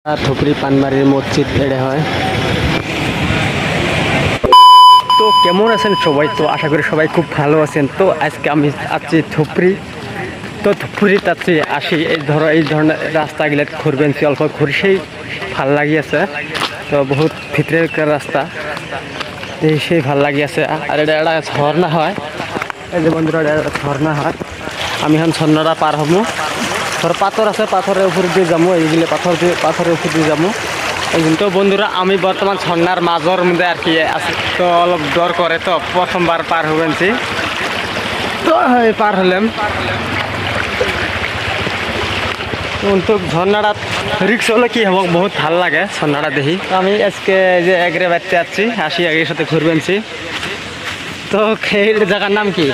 থুপরি পানবাড়ির মসজিদ এড়ে হয়। তো কেমন আছেন সবাই? তো আশা করি সবাই খুব ভালো আছেন। তো আজকে আমি আছি থুপরি। তো থুপরিতে আছি আসি এই ধরনের রাস্তাগুলো ঘুরবেন অল্প ঘুরছেই ভাল লাগি আছে। তো বহুত ভিতরের রাস্তা সেই ভাল লাগি আছে। আর এটা একটা ঝর্ণা হয়, এই যে বন্ধুরা এটা ঝর্ণা হয়। আমি এখন ঝর্ণাটা পার হবো। ধর পাথর আছে, পাথরের উপর দিয়ে যাবো, এইগুলো পাথরের উপর দিয়ে যাবো। তো বন্ধুরা আমি বর্তমান ঝর্ণার মাঝের মধ্যে আর কি আছে। তো অলপ ডর করে, তো প্রথমবার পার হবেনছি। তো পার হলাম। তো ঝর্ণাটা রিক্স হলে কি হবো, বহুত ভাল লাগে ঝর্ণাটা দেখি। আমি আজকে যে এগরে বাড়তে আসি আগের সাথে ঘুরবেনছি। তো এই জায়গার নাম কি?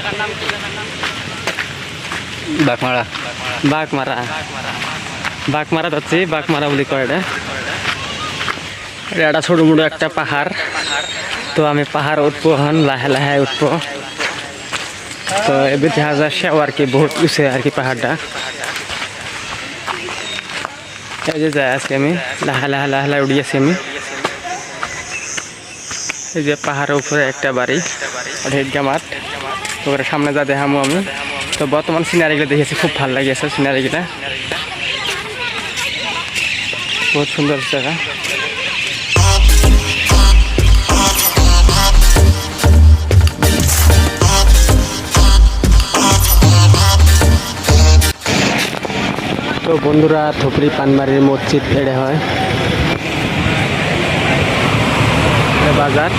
বাঘমারা। বাঘমারা। বাঘমারা যাচ্ছি, বাঘমারা বলি কয় এটা। এটা ছোটো মোটো একটা পাহাড়। তো আমি পাহাড় উঠবো, হন লাহে লাহে উঠবো। তো এবার দেখা যাচ্ছে আর কি বহুত উঁচু আর কি পাহাড়টা। এই যে যাই আছি আমি, লাহে লাহে লাহে লাহে উঠে আছি আমি। এই যে পাহাড়ের উপরে একটা বাড়ি, ঢেকা মাঠ। ওখানে সামনে যা দেখামো আমি। তো বর্তমান সিনারিগুলো দেখেছি, খুব ভালো লাগিয়েছে সিনারিগুলা, বহুত সুন্দর জায়গা। তো বন্ধুরা থুপরি পানবাড়ির মসজিদ এড়ে হয় বাজার।